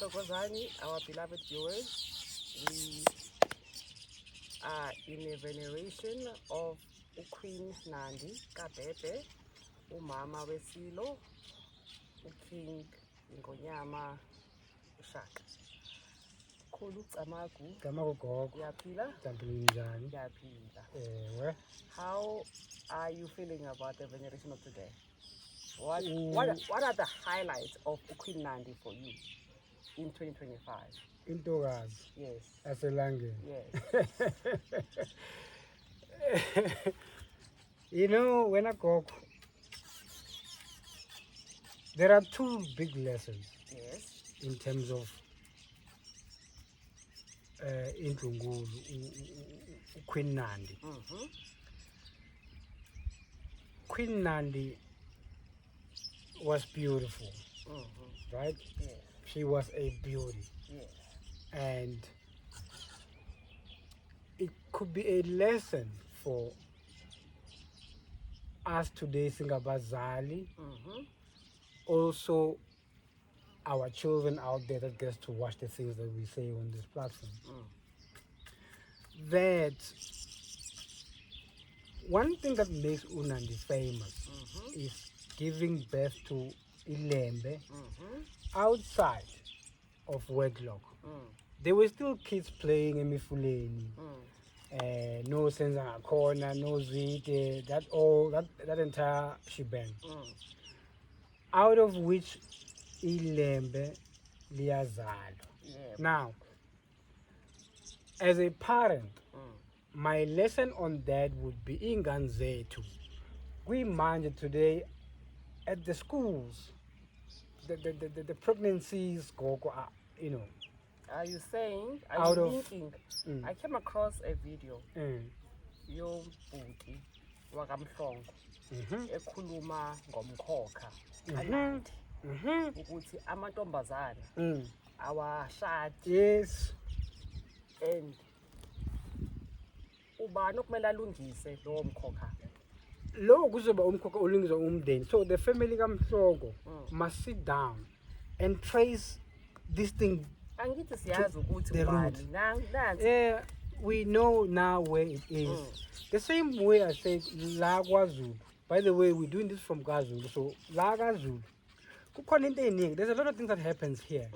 Intokazi, our beloved viewers, we are in a veneration of Queen Nandi, kaBhebhe, umama wesilo, King Ingonyama Ushaka. Khulu Tsamagu. Tsamagu gogo. Yaphila? Njani? Yaphila. How are you feeling about the veneration of today? What are the highlights of Queen Nandi for you in 2025? Intokazi. Yes. yaseLangeni. Yes. You know, when I go, there are two big lessons. Yes. In terms of Intokazi, Queen Nandi. Queen Nandi was beautiful, right? Yes. She was a beauty. Yes. And it could be a lesson for us today, Singabazali, also our children out there that gets to watch the things that we say on this platform. That one thing that makes Unandi famous is giving birth to Ilembe outside of wedlock. There were still kids playing emifuleni, no sense corner, no zwite, that entire shebang. Out of which Ilembe liyazalwa. Now, as a parent, my lesson on that would be ingane zethu. We mind today at the schools, the pregnancies go, you know. Are you saying? Are you thinking? I came across a video. Yobhuti wakamhlongo ekhuluma ngomkhokha kaNandi ukuthi amantombazana awashadi. Yes. And ubani okumele alungise lowo mkhokha? Lo kuzoba umkhokha olungiswa umndeni. So the family kaMhlongo must sit down and trace this thing. Angithi siyazi ukuthi ubani nansi. Yeah, we know now where it is. The same way I said la KwaZulu. By the way, we're doing this from KwaZulu. So la KwaZulu. There's a lot of things that happens here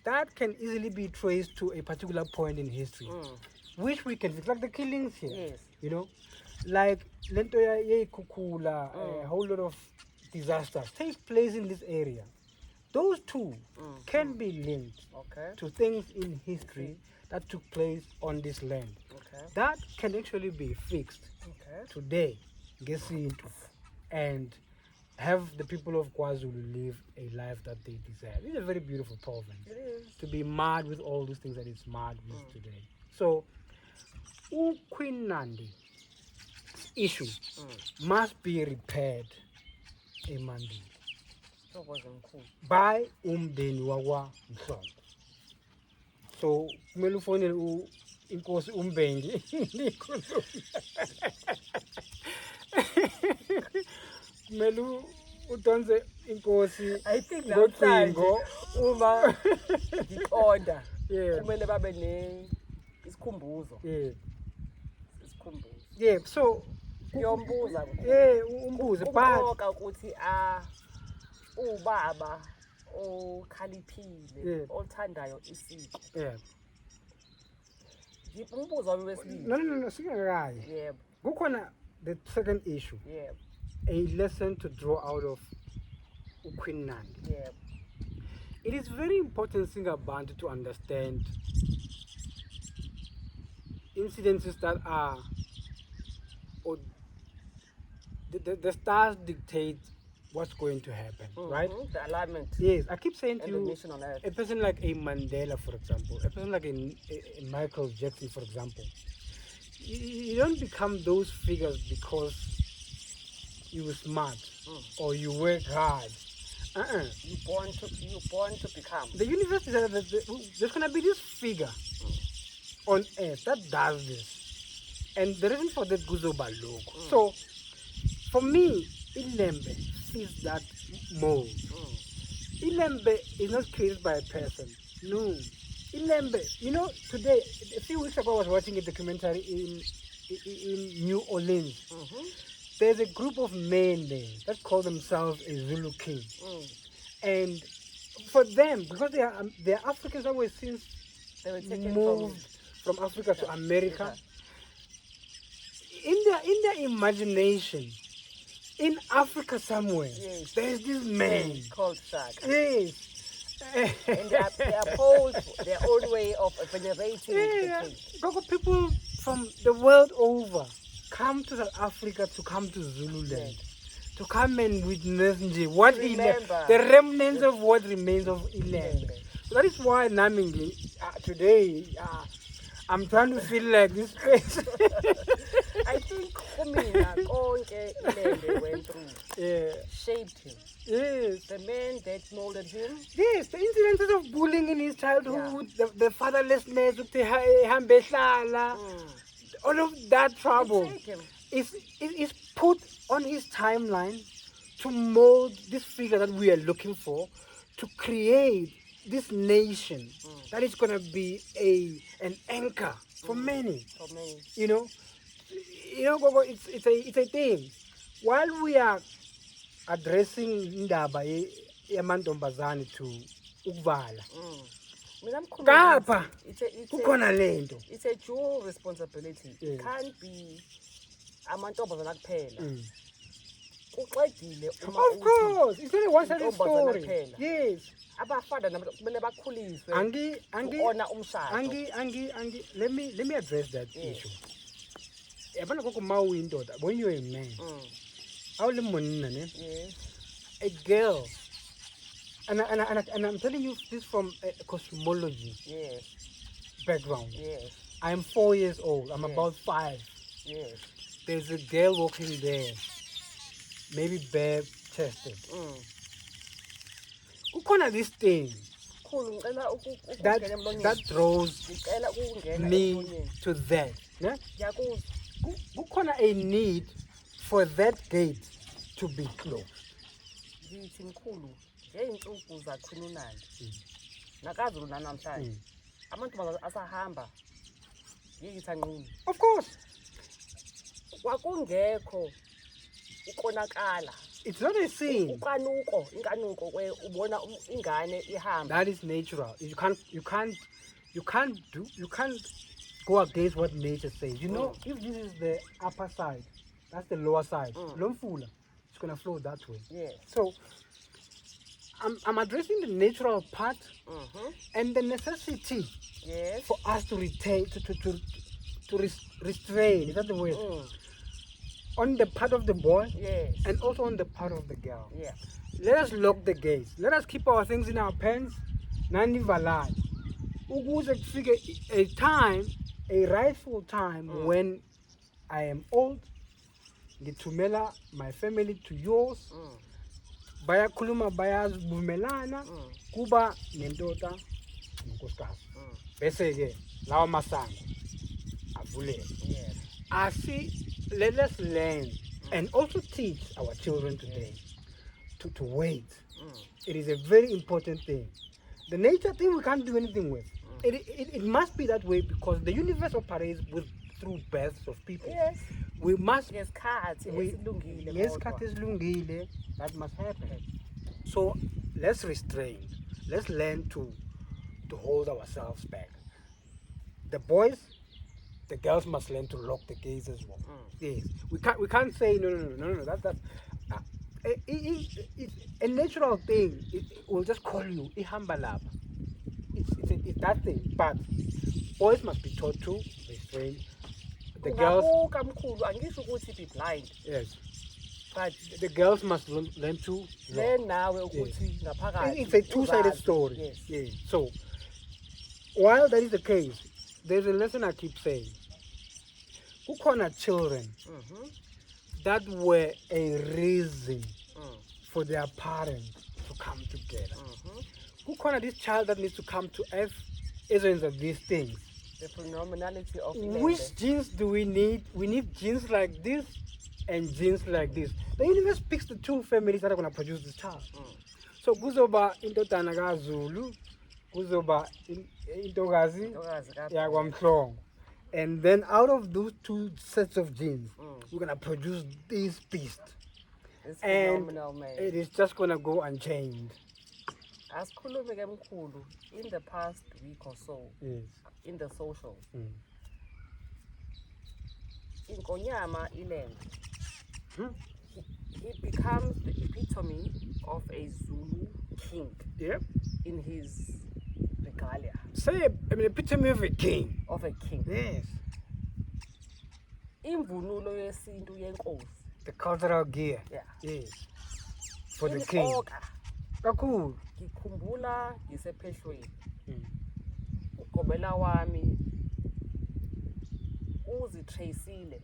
that can easily be traced to a particular point in history, which we can fix, like the killings here. Yes. You know, like lento ya Kukula, a whole lot of disasters take place in this area. Those two can be linked to things in history that took place on this land. That can actually be fixed today, and have the people of KwaZulu live a life that they deserve. It's a very beautiful province. It is. To be mad with all these things that it's mad with today. So, Queen Nandi issue must be repaired Monday by umndeni wakwa Mhlongo. So, kumele ufonele inkosi uMbengi kumele udonse inkosi. I think namhlanje uma ngiqonda kumele babe isikhumbuzo. Isikhumbuzo. Yeah, so ngiyombuza umbuze but ukuthi ubaba okhaliphile othandayo isiko. Ngiyumbuza wesibili. No, singakayi. Yebo. Kukhona the second issue. Yebo. A lesson to draw out of Queen Nandi. Yebo. It is very important Singabantu to understand incidences that are, or the stars dictate what's going to happen, right? The alignment. Yes, I keep saying to and you, the mission on earth. a person like a Mandela, for example, a person like a Michael Jackson, for example, you don't become those figures because you were smart or you work hard. You're born to become. The universe decided that there's gonna be this figure on earth that does this, and the reason for that Guzoba logo. So, for me, Ilembe fits that mold. Ilembe is not created by a person. No. Ilembe, you know, today, a few weeks ago, I was watching a documentary in New Orleans. There's a group of men there that call themselves a Zulu king. And for them, because they are Africans that were since They were taken moved from Africa to America, Okay. in their imagination, in Africa somewhere, Yes. there's this man. Called Shaka. Yes. And they uphold their own way of venerating Yeah, the king. because people from the world over come to South Africa to come to Zululand, to come and witness what Remember. the remnants of what remains of Ilembe. So that is why Namingi today I'm trying to feel like this place. I think Kumina konke Ilembe went through shaped him. Yes. The man that molded him. Yes, the incidences of bullying in his childhood, the fatherlessness, with the hambehlala, all of that trouble is put on his timeline to mold this figure that we are looking for, to create this nation that is going to be an anchor for many. For many. You know, Gogo, it's a thing. While we are addressing indaba yamantombazane to ukuvala, kapha kukhona lento. It's a dual responsibility. It can't be amantombazane kuphela. Kuqedile uma Of course, it's not a one-sided intombazane story. kuphela. Yes. Abafana nabo kumele bakhuliswe Angi, kuona umshado. let me address that issue. Yabona gogo mawu indoda, when you're a man, Yes. a girl, and I'm telling you this from a cosmology background. Yes. I am 4 years old. I'm about 5. Yes. There's a girl walking there, maybe bare chested. Kukhona this thing that draws me to that. Yeah? Kukhona a need for that gate to be closed. Ngithi mkhulu ngeyinsuku zakhona uNandi nakaZulu namhlanje amantombazane asahamba yithi anqini. Of course. Kwakungekho ukonakala. It's not a sin. Inkanuko ubona ingane ihamba. That is natural. You can't go against what nature says. You know, if this is the upper side, that's the lower side. Lomfula, it's gonna flow that way. Yes. So I'm addressing the natural part and the necessity for us to retain to restrain. Is that the word? On the part of the boy, and also on the part of the girl. Yeah. Let us lock the gates. Let us keep our things in our pants. Nandi valai. Ukuze kufike a time, a rightful time when I am old. Ngithumela my family to yours. Bayakhuluma bayazivumelana kuba nendoda nonkosikazi. Bese ke lawa masango avuleke. Let us learn and also teach our children today to wait. It is a very important thing. The nature thing we can't do anything with. It must be that way because the universe operates through births of people. Yes. We must. Ngesikhathi esilungile, that must happen. So let's restrain. Let's learn to hold ourselves back. The boys, the girls must learn to lock the gates as well. Yes, we can't say no. That's it's a natural thing. It will just call you ihambalab. It's that thing. But boys must be taught to restrain. The girls. Be blind. Yes. But the girls must learn to learn now. It's a two-sided story. Yes. Yes. So while that is the case, there's a lesson I keep saying. Kukhona children that were a reason for their parents to come together. Kukhona this child that needs to come to earth as of these things. The phenomenality of which genes do we need? We need genes like this and genes like this. The universe picks the two families that are going to produce this child. So kuzoba indodana kaZulu kuzoba Intokazi Intokazi kaBhebhe. yakwamhlongo. And then out of those two sets of genes, we're gonna produce this beast. It's And phenomenal, man. it is just gonna go unchained. Asikhulume ke mkhulu, in the past week or so, Yes. in the social, Mm. Inkonyama iLembe, Hmm? it becomes the epitome of a Zulu king Yep. in his regalia Say an epitome of a king. of a king. Yes. Imvunulo yesintu yenkosi. The cultural gear. Yeah. Yes. For the king. Imqoka, Kakhulu. ngikhumbula ngisephehlweni. Mm. Ugobela wami uzitracile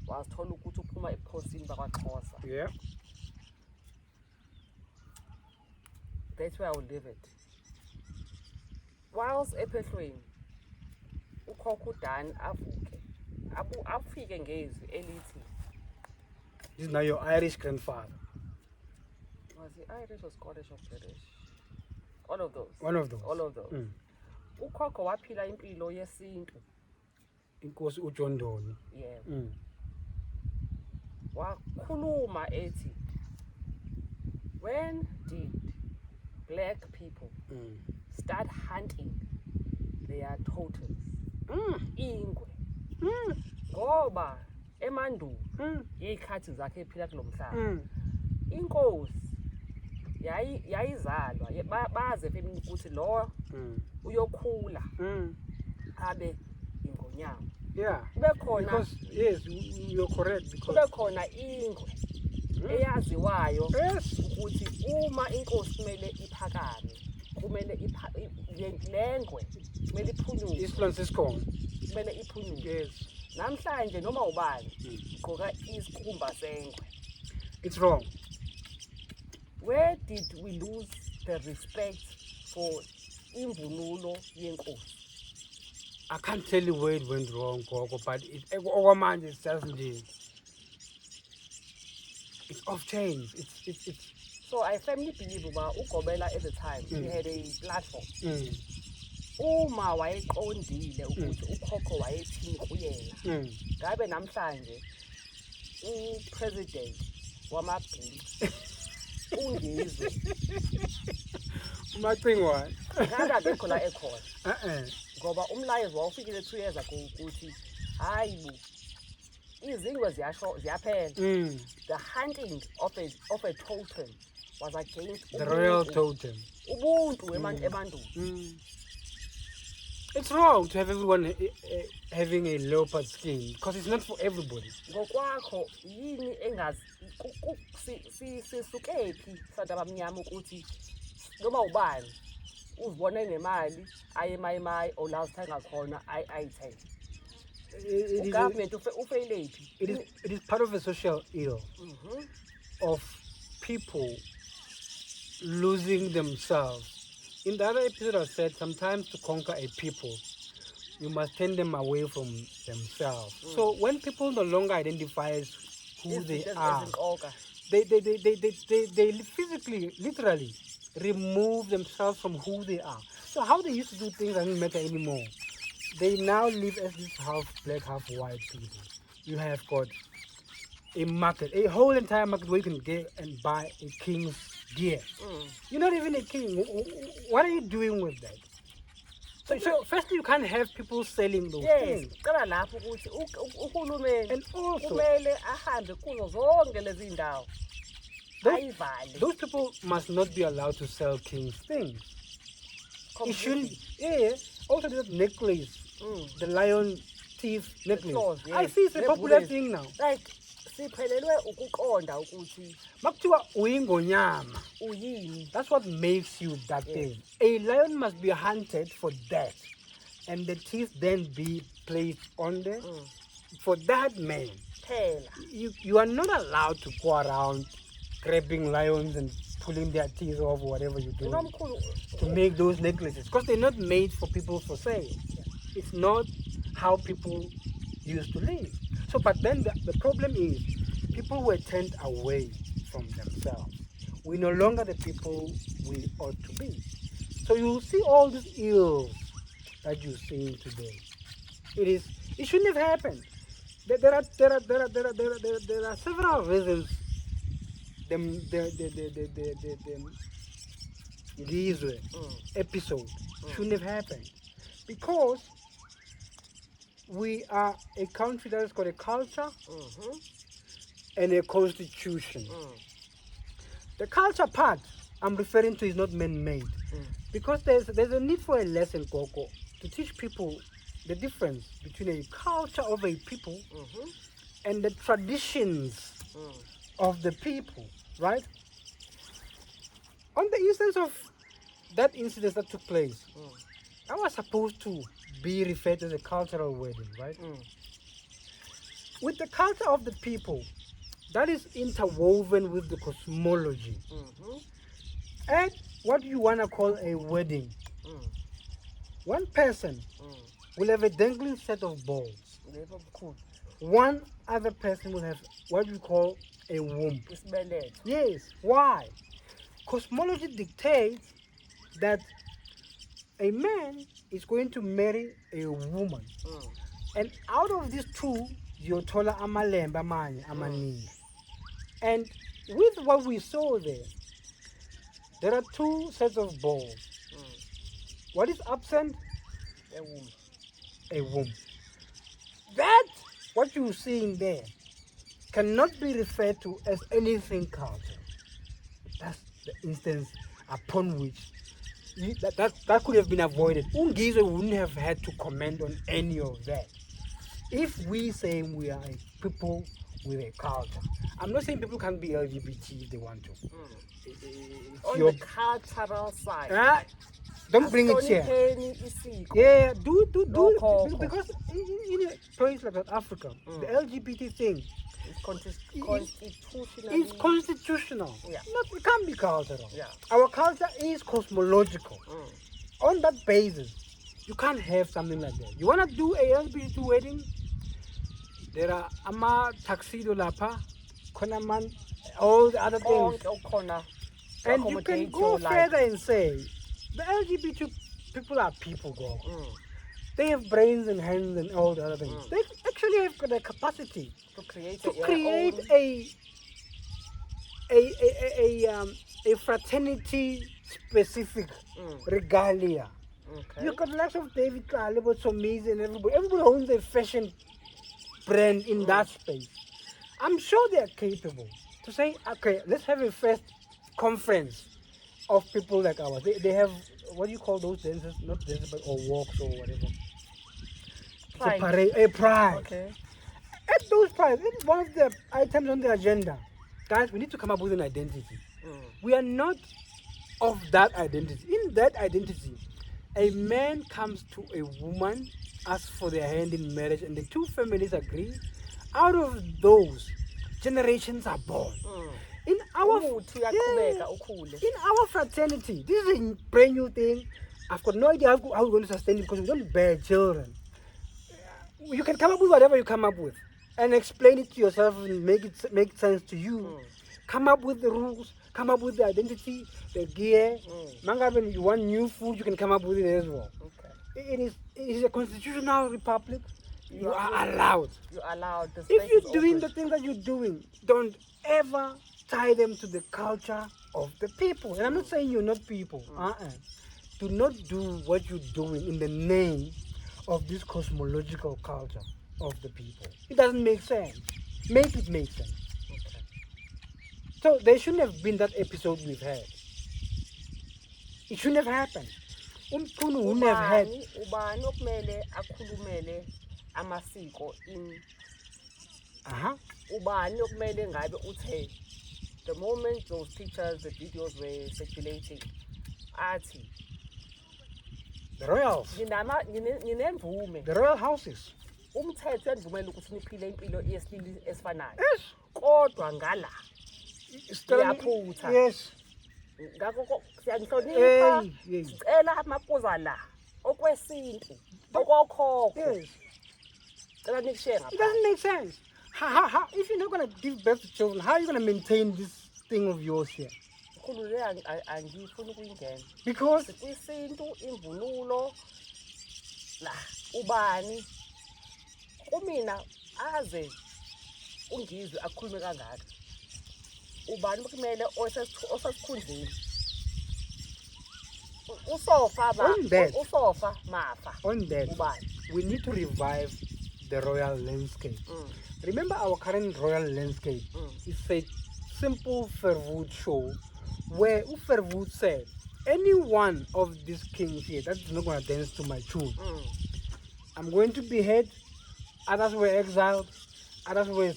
wazithola ukuthi uphuma ebukhosini bakwaXhosa. Yeah. That's where I will leave it. Whilst ephehlweni ukhokho uDani avuke afike ngezwi elithi, This is now your Irish grandfather. was he Irish or Scottish or British? All of those. One of those. All of those. Mm. Ukhokho waphila impilo yesintu. Inkosi uJondoni. Yeah. Mm. Wakhuluma ethi, when did black people Mm. start hunting their totems? Mm. Ingwe. Mm. Ngoba emandulo Mm. yeyikhathi zakhe ephila kulomhlaba. Mm. Inkosi yayizalwa baze femini ukuthi lo Mm. uyokhula Mm. abe ingonyama. Yeah. Kube khona Because yes, you're correct. Because kube khona ingwe eyaziwayo yes. ukuthi uma inkosi kumele iphakame, kumele lengwe kumele iphunyuke, Eastland Siscon. kumele iphunyuke. Yes. Namhlanje noma ubani ugqoka isikhumba sengwe. It's wrong. Where did we lose the respect for imvunulo yenkosi? I can't tell you where it went wrong, Gogo, but okwamanje it's just nje. It's off chains. It's So I firmly believe uba uGobela at the time he had a platform. mm. Uma wayeqondile ukuthi ukhokho wayethini kuyena. Mm. Ngabe namhlanje upresident wamabhinqa ungizwe Umacingwane. ngabe akekho la ekhona Uh-uh. ngoba umlayezo wawufikile 2 years ago ukuthi hayi bu izingwe ziyaphela. Mm. The hunting of a totem was against The royal totem. ubuntu emandulo. Mm. It's wrong to have everyone having a leopard skin because it's not for everybody. Ngokwakho yini engazi sisukephi sabantu abamnyama ukuthi noma ubani uzibone nemali aye mayimayi or la uthenga khona ayithenge. Government ufeyilaphi? It is part of a social ill of people losing themselves. In the other episode I said sometimes to conquer a people you must turn them away from themselves. So when people no longer identify as who they are, they physically, literally remove themselves from who they are. So how they used to do things doesn't matter anymore. They now live as this half black, half white people. You have got a market, a whole entire market where you can get and buy a king's gear. You're not even a king. What are you doing with that? So firstly, you can't have people selling those things. Cala lapho ukuthi uhulumeni And also, kumele ahambe kuzo zonke lezi ndawo ayivale. those people must not be allowed to sell king's things. It shouldn't. Yeah. Also, that necklace, the lion teeth necklace. claws, I yes. see it's a The popular bullets. thing now. Like siphelelwe ukuqonda ukuthi Makuthiwa uyingonyama. uyini. That's what makes you that thing. A lion must be hunted for that, and the teeth then be placed on them. For that man, Phela. you are not allowed to go around grabbing lions and pulling their teeth off, whatever you do, Nomkhulu to make those necklaces, because they're not made for people for sale. It's not how people used to live. So, but then the problem is people were turned away from themselves. We're no longer the people we ought to be. So you see all these ills that you're seeing today. It shouldn't have happened. There are several reasons the Ngizwe episode shouldn't have happened. Because we are a country that has got a culture and a constitution. The culture part I'm referring to is not man-made. Because there's a need for a lesson, Koko, to teach people the difference between a culture of a people and the traditions of the people, right? On the instance of that incident that took place, I was supposed to be referred to as a cultural wedding, right? With the culture of the people, that is interwoven with the cosmology. And what you want to call a wedding, one person will have a dangling set of balls. One other person will have what we call a womb. Yes. Why? Cosmology dictates that a man is going to marry a woman. And out of these two, yothola amalembe amanye amaningi. And with what we saw there are two sets of balls. What is absent? A womb. A womb. That, what you're seeing there, cannot be referred to as anything cultural. That's the instance upon which that could have been avoided. Ungizwe wouldn't have had to comment on any of that. If we say we are a people with a culture, I'm not saying people can't be LGBT if they want to. On the cultural side. Don't bring it here. Yeah, do because in a place like South Africa, the LGBT thing is constitutional. It can't be cultural. Our culture is cosmological. On that basis, you can't have something like that. You want to do a LGBT wedding? There are ama tuxedo lapa, konaman, all the other things. And you can go further and say, the LGBT people are people, go. They have brains and hands and all the other things. They actually have got the capacity to create a fraternity specific regalia. You've got lots of David Kalebo, Somizi, and everybody owns a fashion brand in that space. I'm sure they are capable to say, okay, let's have a first conference of people like ours. They have, what do you call those dances? Not dances, but or walks or whatever. Pride. It's a parade, a pride. Okay. At those prides, it's one of the items on the agenda. Guys, we need to come up with an identity. We are not of that identity. In that identity, a man comes to a woman, asks for their hand in marriage, and the two families agree. Out of those, generations are born. In our fraternity, this is a brand new thing. I've got no idea how we're going to sustain it because we don't bear children. You can come up with whatever you come up with and explain it to yourself and make sense to you. Come up with the rules, come up with the identity, the gear. Mangaben, you want new food, you can come up with it as well. It is a constitutional republic. You are allowed. You're allowed. If you're doing the things that you're doing, don't ever tie them to the culture of the people. And I'm not saying you're not people. Do not do what you're doing in the name of this cosmological culture of the people. It doesn't make sense. Make it make sense. So there shouldn't have been that episode we've had. It shouldn't have happened. Umkhulu wouldn't have had. Ubani okumele akhulumele amasiko in. Ubani okumele ngabe uthe. The moment those pictures, the videos were circulating, athi the royals, the royal houses, umthetho uyandivumela ukuthi niphile impilo yesibili esifanayo. Yes. Kodwa ngala siyaphutha. Yes. Ngakho siyanhlonipha. Sicela amapoza la okwesintu okokhokho. Yes. It doesn't make sense. How, if you're not going to give birth to children, how are you going to maintain this thing of yours here? kakhulu le angifuni ukuyingena. Because Kwisintu imvunulo la ubani kumina aze ungizwe akhulume kangaka. Ubani kumele osasikhundleni. Usofa mafa. On that, Ubani. we need to revive the royal landscape. Remember our current royal landscape? It's a simple Verwoerd show where Verwoerd said, any one of these kings here that is not going to dance to my tune, I'm going to behead. Others were exiled. Others were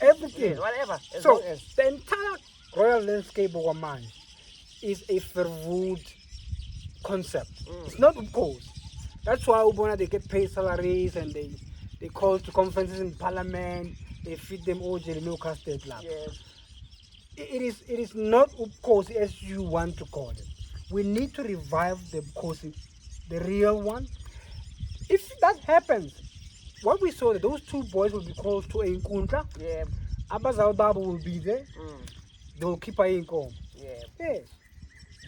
everything. Whatever. So the entire royal landscape of Oman is a Verwoerd concept. It's not Ubkosi. That's why Ubona they get paid salaries and they call to conferences in parliament. They feed them all Jeremy Casted Lab. Yes. It is not Ubkosi as you want to call it. We need to revive the Ubkosi, the real one. If that happens, what we saw that those two boys will be called to a Nkunta. Yeah. Abazal Babu will be there. They will keep a income. Yeah. Yes.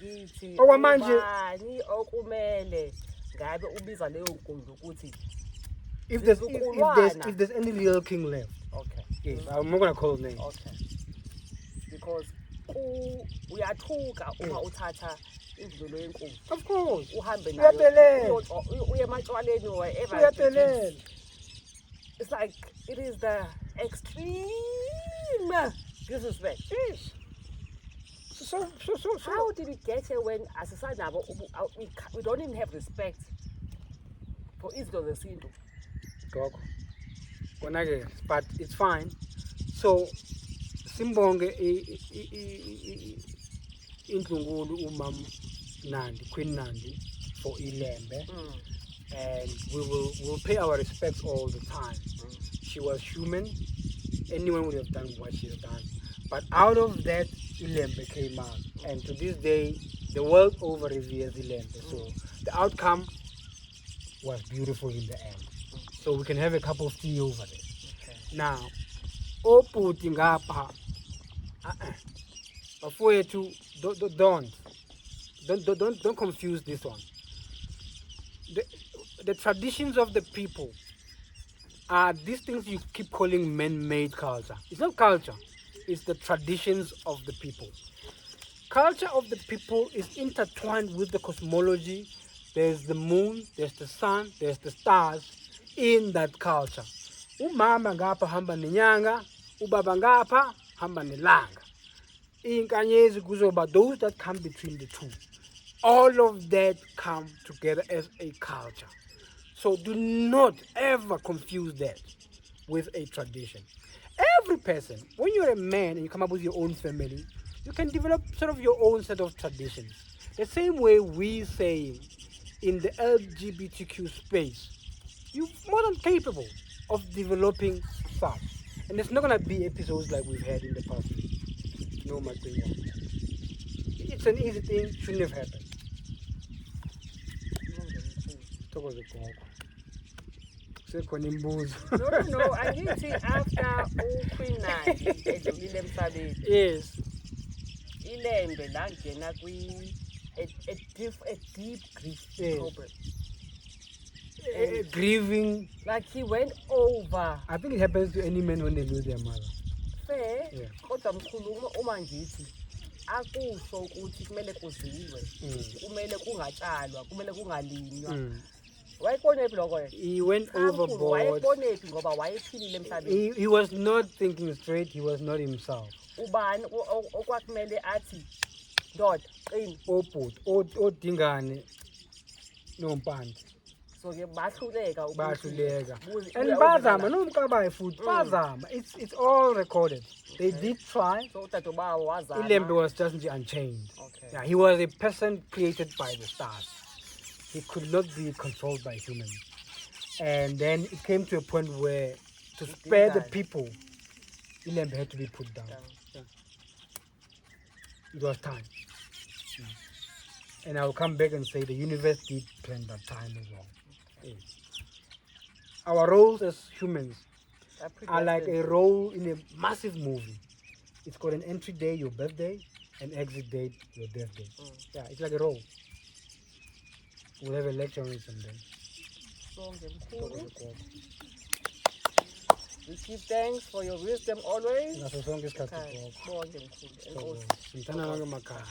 Ngithi Okwamanje ubani okumele ngabe ubiza leyo nkundla ukuthi if there's any real king left. Okay. Yes, I'm not gonna call his name. Okay. Because uyathuka uma uthatha imvunulo yenkundla. Of course. Uhambe nayo. Uye ematshwaleni or whatever. It's like it is the extreme disrespect. Yes. So. How did we get here when as a side we don't even have respect for izinto zesintu? Gogo. But it's fine. So Simbonge Intlungulu umam Nandi, Queen Nandi for Ilembe. And we'll pay our respects all the time. She was human. Anyone would have done what she has done. But out of that, Ilembe came out. And to this day, the world over reveres Ilembe. So the outcome was beautiful in the end. So we can have a cup of tea over there. Okay. Now, Oputi ngapha, bafowethu, don't confuse this one. The traditions of the people are these things you keep calling man-made culture. It's not culture. It's the traditions of the people. Culture of the people is intertwined with the cosmology. There's the moon, there's the sun, there's the stars in that culture. Umama ngapha hamba nenyanga, ubaba ngapha hamba nelanga. Inkanyezi kuzoba those that come between the two. All of that come together as a culture. So do not ever confuse that with a tradition. Every person, when you're a man and you come up with your own family, you can develop sort of your own set of traditions. The same way we say in the LGBTQ space, you're more than capable of developing stuff. And there's not going to be episodes like we've had in the past. No, my thing. It's an easy thing, shouldn't have happened. Talk about the talk. No, I need to after Queen Nandi edlulile emhlabeni. Yes. Ilembe langena a deep grief problem. Grieving. Like he went over. I think it happens to any man when they lose their mother. Fair. Yeah. Kodwa mkhulu uma ngithi akusho ukuthi kumele kuzilwe. Kumele kungatshalwa, kumele kungalinywa. He went overboard. He was not thinking straight, he was not himself. Odingane nompande. Bahluleka. And bazama nomkabayi futhi bazama. It's all recorded. They did try. Ilembe was just unchained. Yeah, he was a person created by the stars. He could not be controlled by humans. And then it came to a point where to spare the people, Ilembe had to be put down. Yeah. It was time. And I'll come back and say the universe did plan that time as well. Yes. Our roles as humans are like a role in a massive movie. it's got an entry day, your birthday, and exit date, your death day. Mm. Yeah, it's like a roll. We'll have a lecture on it someday. Sonke So, mkhulu. We give thanks for your wisdom always. naso sonke isikhathi Ekhaya. gogo. Bonke mkhulu. So, Enkosi. simthanda nange emakhaya.